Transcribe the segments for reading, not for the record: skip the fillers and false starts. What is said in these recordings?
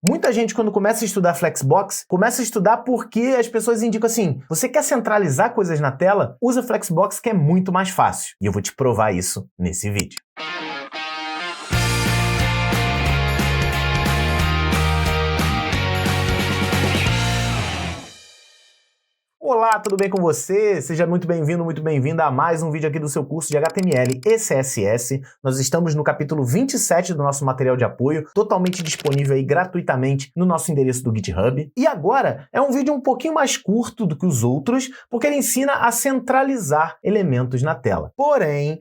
Muita gente, quando começa a estudar Flexbox, começa a estudar porque as pessoas indicam assim, você quer centralizar coisas na tela? Usa Flexbox que é muito mais fácil. E eu vou te provar isso nesse vídeo. Olá, tudo bem com você? Seja muito bem-vindo, muito bem-vinda a mais um vídeo aqui do seu curso de HTML e CSS. Nós estamos no capítulo 27 do nosso material de apoio, totalmente disponível aí gratuitamente no nosso endereço do GitHub. E agora é um vídeo um pouquinho mais curto do que os outros, porque ele ensina a centralizar elementos na tela. Porém,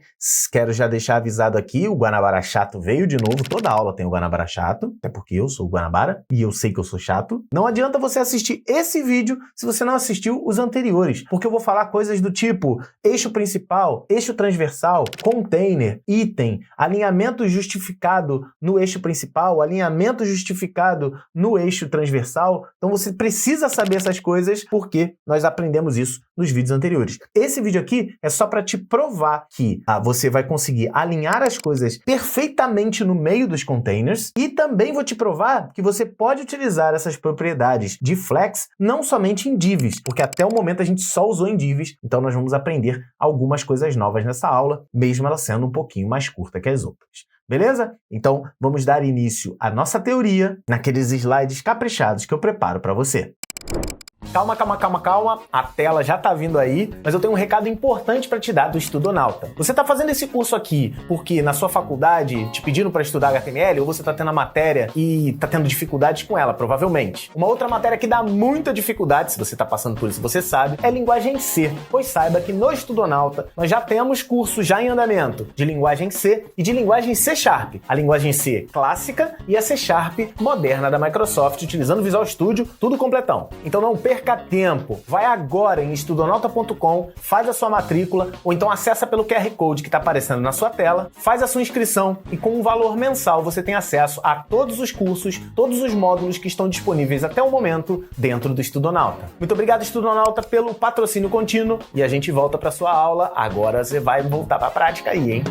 quero já deixar avisado aqui, o Guanabara chato veio de novo, toda aula tem o Guanabara chato, até porque eu sou o Guanabara e eu sei que eu sou chato. Não adianta você assistir esse vídeo se você não assistiu os anteriores, porque eu vou falar coisas do tipo eixo principal, eixo transversal, container, item, alinhamento justificado no eixo principal, alinhamento justificado no eixo transversal. Então você precisa saber essas coisas porque nós aprendemos isso nos vídeos anteriores. Esse vídeo aqui é só para te provar que você vai conseguir alinhar as coisas perfeitamente no meio dos containers e também vou te provar que você pode utilizar essas propriedades de flex não somente em divs, porque até o momento a gente só usou em divs, então nós vamos aprender algumas coisas novas nessa aula, mesmo ela sendo um pouquinho mais curta que as outras. Beleza? Então vamos dar início à nossa teoria naqueles slides caprichados que eu preparo para você. Calma, calma, calma, calma, a tela já tá vindo aí, mas eu tenho um recado importante para te dar do Estudonauta. Você tá fazendo esse curso aqui porque na sua faculdade te pediram para estudar HTML ou você tá tendo a matéria e tá tendo dificuldades com ela, provavelmente. Uma outra matéria que dá muita dificuldade, se você tá passando por isso, você sabe, é linguagem C, pois saiba que no Estudonauta nós já temos cursos já em andamento de linguagem C e de linguagem C#, a linguagem C clássica e a C# moderna da Microsoft, utilizando Visual Studio, tudo completão. Então não perca tempo, vai agora em estudonauta.com, faz a sua matrícula ou então acessa pelo QR Code que está aparecendo na sua tela, faz a sua inscrição e com um valor mensal você tem acesso a todos os cursos, todos os módulos que estão disponíveis até o momento dentro do Estudonauta. Muito obrigado, Estudonauta, pelo patrocínio contínuo e a gente volta para sua aula. Agora você vai voltar para a prática aí, hein?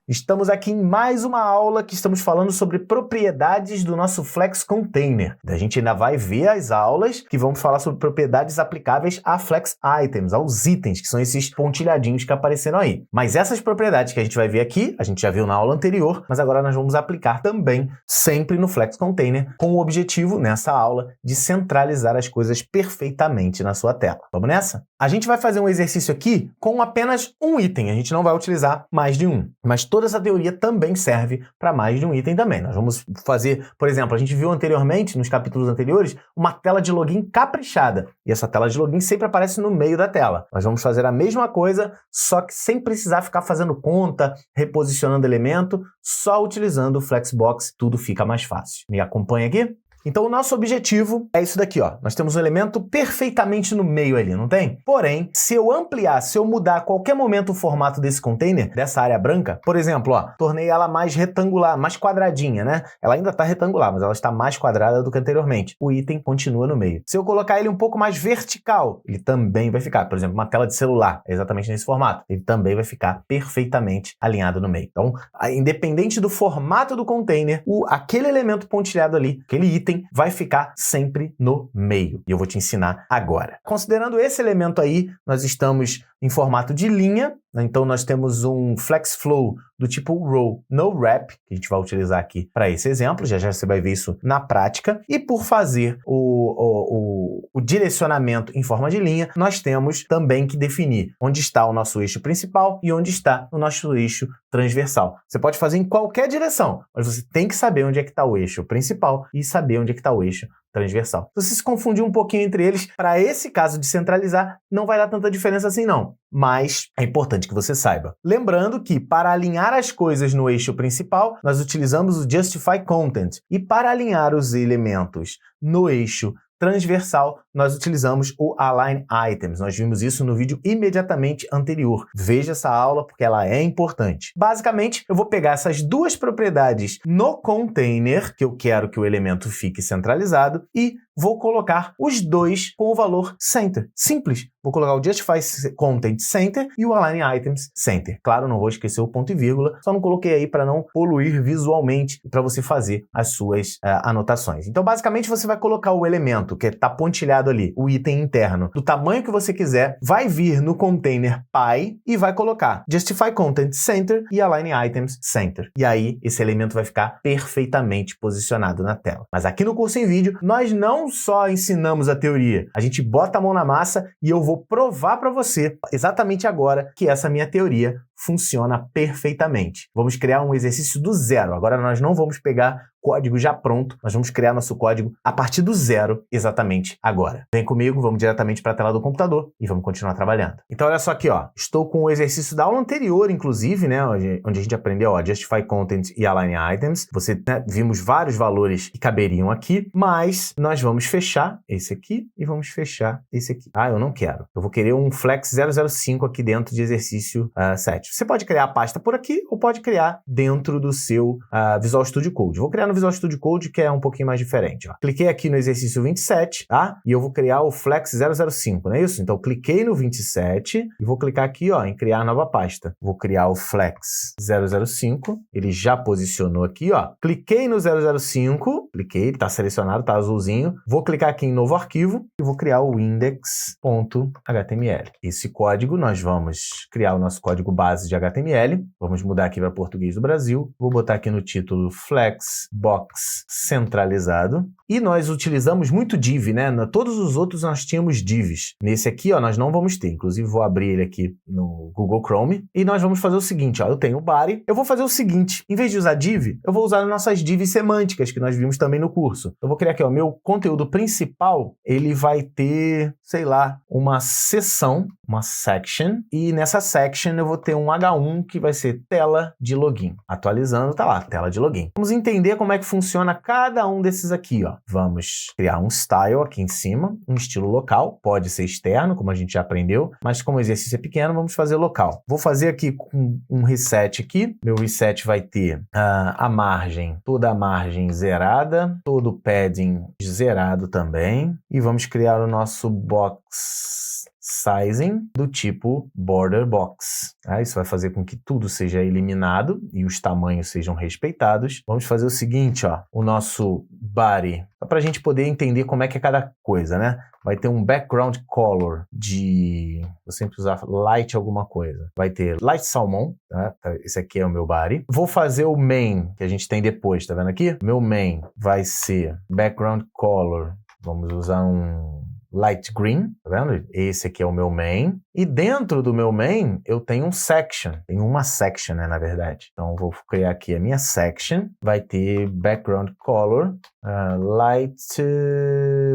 Estamos aqui em mais uma aula que estamos falando sobre propriedades do nosso Flex Container. A gente ainda vai ver as aulas que vão falar sobre propriedades aplicáveis a Flex Items, aos itens, que são esses pontilhadinhos que apareceram aí. Mas essas propriedades que a gente vai ver aqui, a gente já viu na aula anterior, mas agora nós vamos aplicar também sempre no Flex Container, com o objetivo, nessa aula, de centralizar as coisas perfeitamente na sua tela. Vamos nessa? A gente vai fazer um exercício aqui com apenas um item, a gente não vai utilizar mais de um. Mas toda essa teoria também serve para mais de um item também. Nós vamos fazer, por exemplo, a gente viu anteriormente, nos capítulos anteriores, uma tela de login caprichada. E essa tela de login sempre aparece no meio da tela. Nós vamos fazer a mesma coisa, só que sem precisar ficar fazendo conta, reposicionando elemento, só utilizando o Flexbox, tudo fica mais fácil. Me acompanha aqui? Então o nosso objetivo é isso daqui, ó. Nós temos um elemento perfeitamente no meio ali, não tem? Porém, se eu ampliar, se eu mudar a qualquer momento o formato desse container, dessa área branca, por exemplo, ó, tornei ela mais retangular, mais quadradinha, né? Ela ainda está retangular, mas ela está mais quadrada do que anteriormente. O item continua no meio. Se eu colocar ele um pouco mais vertical, ele também vai ficar. Por exemplo, uma tela de celular, é exatamente nesse formato. Ele também vai ficar perfeitamente alinhado no meio. Então, independente do formato do container, aquele elemento pontilhado ali, aquele item, vai ficar sempre no meio. E eu vou te ensinar agora. Considerando esse elemento aí, nós estamos em formato de linha, né? Então nós temos um flex flow do tipo row no wrap, que a gente vai utilizar aqui para esse exemplo, já já você vai ver isso na prática. E por fazer o direcionamento em forma de linha, nós temos também que definir onde está o nosso eixo principal e onde está o nosso eixo transversal. Você pode fazer em qualquer direção, mas você tem que saber onde é que está o eixo principal e saber onde é que está o eixo transversal. Se você se confundir um pouquinho entre eles, para esse caso de centralizar, não vai dar tanta diferença assim não, mas é importante que você saiba. Lembrando que para alinhar as coisas no eixo principal, nós utilizamos o Justify Content, e para alinhar os elementos no eixo transversal, nós utilizamos o Align Items. Nós vimos isso no vídeo imediatamente anterior. Veja essa aula porque ela é importante. Basicamente, eu vou pegar essas duas propriedades no container, que eu quero que o elemento fique centralizado, e vou colocar os dois com o valor center. Simples. Vou colocar o Justify Content Center e o Align Items Center. Claro, não vou esquecer o ponto e vírgula, só não coloquei aí para não poluir visualmente e para você fazer as suas anotações. Então, basicamente, você vai colocar o elemento que está pontilhado ali, o item interno, do tamanho que você quiser, vai vir no container Py e vai colocar Justify Content Center e Align Items Center. E aí, esse elemento vai ficar perfeitamente posicionado na tela. Mas aqui no curso em vídeo, nós não só ensinamos a teoria, a gente bota a mão na massa e eu vou provar para você, exatamente agora, que essa minha teoria funciona perfeitamente. Vamos criar um exercício do zero. Agora nós não vamos pegar código já pronto, nós vamos criar nosso código a partir do zero exatamente agora. Vem comigo, vamos diretamente para a tela do computador e vamos continuar trabalhando. Então olha só aqui, ó, estou com o exercício da aula anterior, inclusive, né, onde a gente aprendeu, ó, Justify Content e Align Items. Você, né, vimos vários valores que caberiam aqui, mas nós vamos fechar esse aqui e vamos fechar esse aqui. Ah, eu não quero. Eu vou querer um Flex 005 aqui dentro de exercício 7. Você pode criar a pasta por aqui ou pode criar dentro do seu Visual Studio Code. Vou criar no Visual Studio Code, que é um pouquinho mais diferente. Ó. Cliquei aqui no exercício 27, tá? E eu vou criar o Flex 005, não é isso? Então, cliquei no 27 e vou clicar aqui, ó, em criar nova pasta. Vou criar o Flex 005, ele já posicionou aqui, ó. Cliquei no 005, cliquei, tá selecionado, tá azulzinho. Vou clicar aqui em novo arquivo e vou criar o index.html. Esse código, nós vamos criar o nosso código base de HTML. Vamos mudar aqui para português do Brasil. Vou botar aqui no título Flex Box centralizado. E nós utilizamos muito div, né? Todos os outros nós tínhamos divs. Nesse aqui, ó, nós não vamos ter. Inclusive, vou abrir ele aqui no Google Chrome. E nós vamos fazer o seguinte, ó. Eu tenho o body. Eu vou fazer o seguinte. Em vez de usar div, eu vou usar as nossas divs semânticas que nós vimos também no curso. Eu vou criar aqui, ó, o meu conteúdo principal. Ele vai ter, sei lá, uma seção, uma section. E nessa section eu vou ter um H1 que vai ser tela de login. Atualizando, tá lá, tela de login. Vamos entender como é que funciona cada um desses aqui, ó. Vamos criar um style aqui em cima, um estilo local, pode ser externo, como a gente já aprendeu, mas como o exercício é pequeno, vamos fazer local. Vou fazer aqui com um reset aqui. Meu reset vai ter a margem, toda a margem zerada, todo o padding zerado também. E vamos criar o nosso box sizing do tipo border box. Isso vai fazer com que tudo seja eliminado e os tamanhos sejam respeitados. Vamos fazer o seguinte, ó, o nosso body, para a gente poder entender como é que é cada coisa, né? Vai ter um background color de... Vou sempre usar light alguma coisa. Vai ter light salmon, tá? Esse aqui é o meu body. Vou fazer o main, que a gente tem depois, tá vendo aqui? Meu main vai ser background color. Vamos usar um light green, tá vendo? Esse aqui é o meu main. E dentro do meu main, eu tenho um section. Tem uma section, né, na verdade. Então, vou criar aqui a minha section. Vai ter background color, light...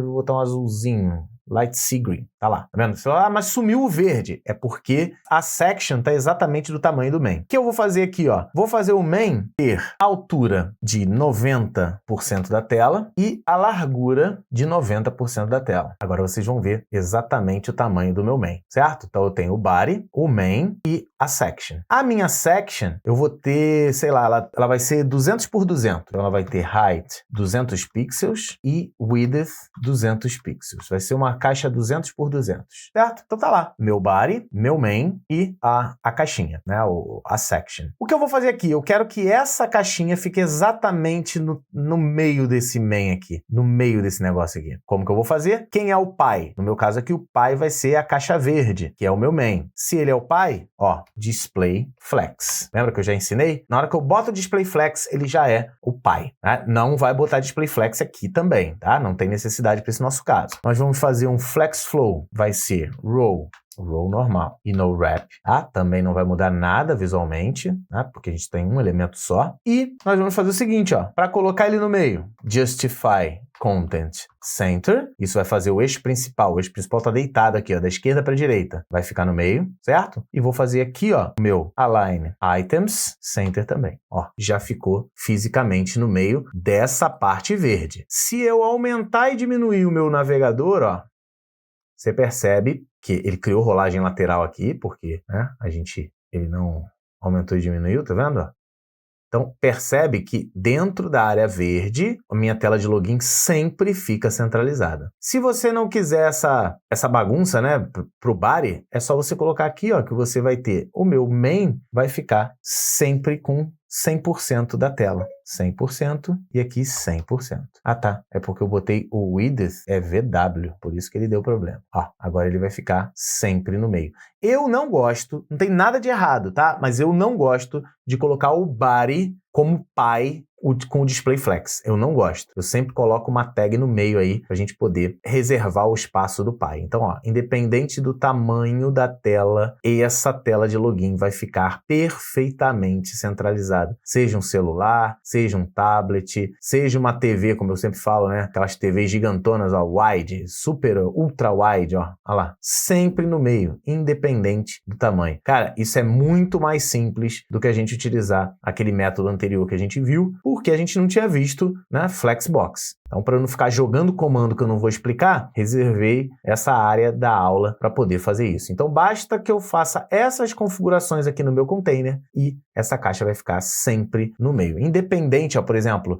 vou botar um azulzinho. Light sea green, tá lá, tá vendo? Você fala, mas sumiu o verde. É porque a section tá exatamente do tamanho do main. O que eu vou fazer aqui, ó? Vou fazer o main ter a altura de 90% da tela e a largura de 90% da tela. Agora vocês vão ver exatamente o tamanho do meu main, certo? Então eu tenho o body, o main e a section. A minha section, eu vou ter, sei lá, ela vai ser 200 por 200. Então ela vai ter height 200 pixels e width 200 pixels. Vai ser uma caixa 200 por 200, certo? Então tá lá, meu body, meu main e a caixinha, né? A section. O que eu vou fazer aqui? Eu quero que essa caixinha fique exatamente no meio desse main aqui, no meio desse negócio aqui. Como que eu vou fazer? Quem é o pai? No meu caso aqui, o pai vai ser a caixa verde, que é o meu main. Se ele é o pai, ó, display flex. Lembra que eu já ensinei? Na hora que eu boto o display flex, ele já é o pai, né? Não vai botar display flex aqui também, tá? Não tem necessidade para esse nosso caso. Nós vamos fazer um flex flow, vai ser row normal e no wrap, tá? Também não vai mudar nada visualmente, tá? Porque a gente tem um elemento só. E nós vamos fazer o seguinte, ó, para colocar ele no meio, justify content center, isso vai fazer o eixo principal está deitado aqui, ó, da esquerda para a direita, vai ficar no meio, certo? E vou fazer aqui, ó, o meu align items center também, ó, já ficou fisicamente no meio dessa parte verde. Se eu aumentar e diminuir o meu navegador, ó, você percebe que ele criou rolagem lateral aqui, porque, né, ele não aumentou e diminuiu, tá vendo? Então, percebe que dentro da área verde, a minha tela de login sempre fica centralizada. Se você não quiser essa bagunça, né, pro body, é só você colocar aqui, ó, que você vai ter o meu main vai ficar sempre com 100% da tela. 100% e aqui 100%. Ah, tá. É porque eu botei o width é VW, por isso que ele deu problema. Ó, agora ele vai ficar sempre no meio. Eu não gosto, não tem nada de errado, tá? Mas eu não gosto de colocar o body como pai com o display flex. Eu não gosto. Eu sempre coloco uma tag no meio aí pra gente poder reservar o espaço do pai. Então, ó, independente do tamanho da tela, essa tela de login vai ficar perfeitamente centralizada. Seja um celular, seja um tablet, seja uma TV, como eu sempre falo, né? Aquelas TVs gigantonas, ó, wide, super, ultra wide, ó. Olha lá. Sempre no meio, independente do tamanho. Cara, isso é muito mais simples do que a gente utilizar aquele método anterior que a gente viu, porque a gente não tinha visto, né, Flexbox. Então, para eu não ficar jogando comando que eu não vou explicar, reservei essa área da aula para poder fazer isso. Então, basta que eu faça essas configurações aqui no meu container e essa caixa vai ficar sempre no meio. Independente, ó, por exemplo,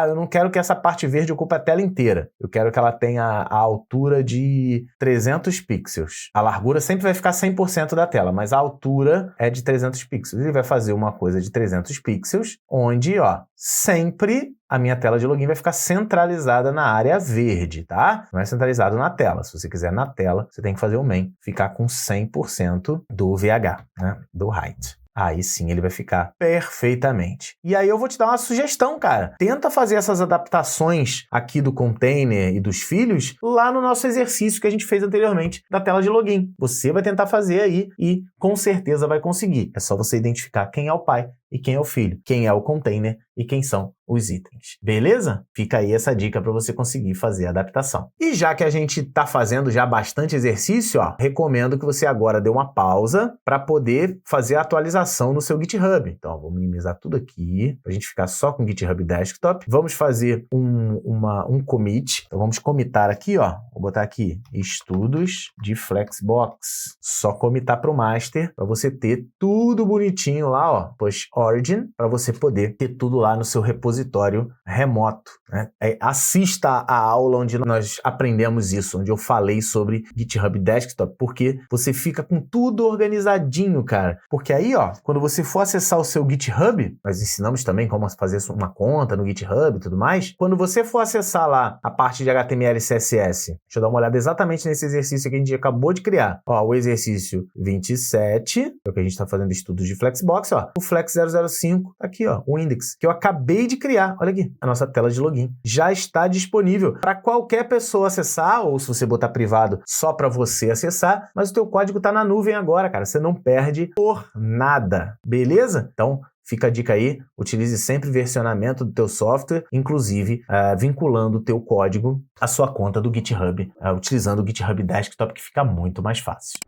eu não quero que essa parte verde ocupe a tela inteira. Eu quero que ela tenha a altura de 300 pixels. A largura sempre vai ficar 100% da tela, mas a altura é de 300 pixels. Ele vai fazer uma coisa de 300 pixels, onde, ó, sempre a minha tela de login vai ficar centralizada na área verde, tá? Não é centralizado na tela. Se você quiser na tela, você tem que fazer o main ficar com 100% do VH, né? Do height. Aí sim ele vai ficar perfeitamente. E aí eu vou te dar uma sugestão, cara. Tenta fazer essas adaptações aqui do container e dos filhos lá no nosso exercício que a gente fez anteriormente da tela de login. Você vai tentar fazer aí e com certeza vai conseguir. É só você identificar quem é o pai e quem é o filho, quem é o container e quem são os itens. Beleza? Fica aí essa dica para você conseguir fazer a adaptação. E já que a gente está fazendo já bastante exercício, ó, recomendo que você agora dê uma pausa para poder fazer a atualização no seu GitHub. Então, ó, vou minimizar tudo aqui para a gente ficar só com o GitHub Desktop. Vamos fazer um commit. Então, vamos commitar aqui, ó. Vou botar aqui estudos de Flexbox. Só commitar para o master para você ter tudo bonitinho lá, ó. Push origin para você poder ter tudo lá no seu repositório remoto, né? Assista a aula onde nós aprendemos isso, onde eu falei sobre GitHub Desktop, porque você fica com tudo organizadinho, cara. Porque aí, ó, quando você for acessar o seu GitHub, nós ensinamos também como fazer uma conta no GitHub e tudo mais. Quando você for acessar lá a parte de HTML e CSS, deixa eu dar uma olhada exatamente nesse exercício que a gente acabou de criar. Ó, o exercício 27, é o que a gente está fazendo estudos de Flexbox, ó. O Flex 005, aqui, ó, o index, que eu acabei de criar. Olha aqui, a nossa tela de login. Já está disponível para qualquer pessoa acessar, ou se você botar privado, só para você acessar, mas o teu código está na nuvem agora, cara. Você não perde por nada. Beleza? Então, fica a dica aí, utilize sempre versionamento do teu software, inclusive vinculando o teu código à sua conta do GitHub, utilizando o GitHub Desktop, que fica muito mais fácil.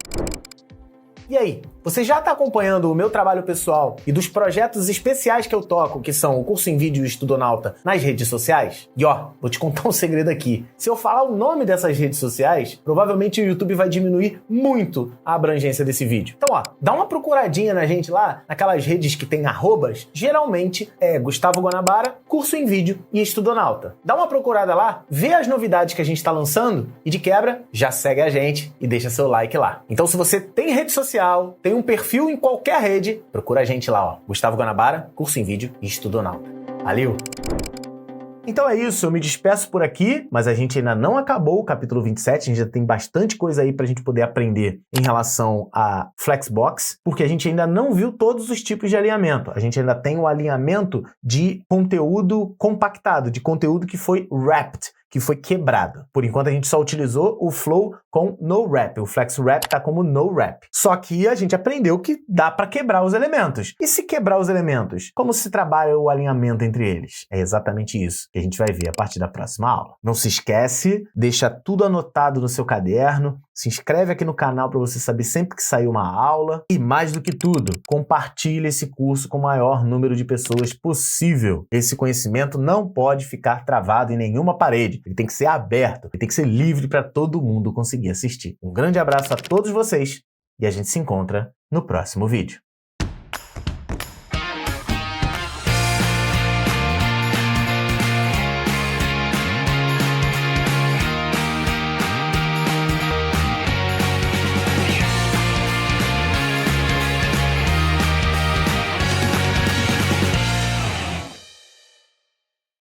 E aí, você já está acompanhando o meu trabalho pessoal e dos projetos especiais que eu toco, que são o Curso em Vídeo e Estudonauta, nas redes sociais? E ó, vou te contar um segredo aqui. Se eu falar o nome dessas redes sociais, provavelmente o YouTube vai diminuir muito a abrangência desse vídeo. Então ó, dá uma procuradinha na gente lá, naquelas redes que tem arrobas, geralmente é Gustavo Guanabara, Curso em Vídeo e Estudonauta. Dá uma procurada lá, vê as novidades que a gente está lançando e de quebra, já segue a gente e deixa seu like lá. Então se você tem rede social, tem um perfil em qualquer rede, procura a gente lá, ó. Gustavo Guanabara, Curso em Vídeo e Estudonauta. Valeu! Então é isso, eu me despeço por aqui, mas a gente ainda não acabou o capítulo 27, a gente já tem bastante coisa aí pra gente poder aprender em relação a Flexbox, porque a gente ainda não viu todos os tipos de alinhamento. A gente ainda tem o alinhamento de conteúdo compactado, de conteúdo que foi wrapped, que foi quebrado. Por enquanto a gente só utilizou o flow com no wrap. O flex wrap tá como no wrap. Só que a gente aprendeu que dá para quebrar os elementos. E se quebrar os elementos, como se trabalha o alinhamento entre eles? É exatamente isso que a gente vai ver a partir da próxima aula. Não se esquece, deixa tudo anotado no seu caderno, se inscreve aqui no canal para você saber sempre que sair uma aula. E mais do que tudo, compartilhe esse curso com o maior número de pessoas possível. Esse conhecimento não pode ficar travado em nenhuma parede. Ele tem que ser aberto, ele tem que ser livre para todo mundo conseguir assistir. Um grande abraço a todos vocês e a gente se encontra no próximo vídeo.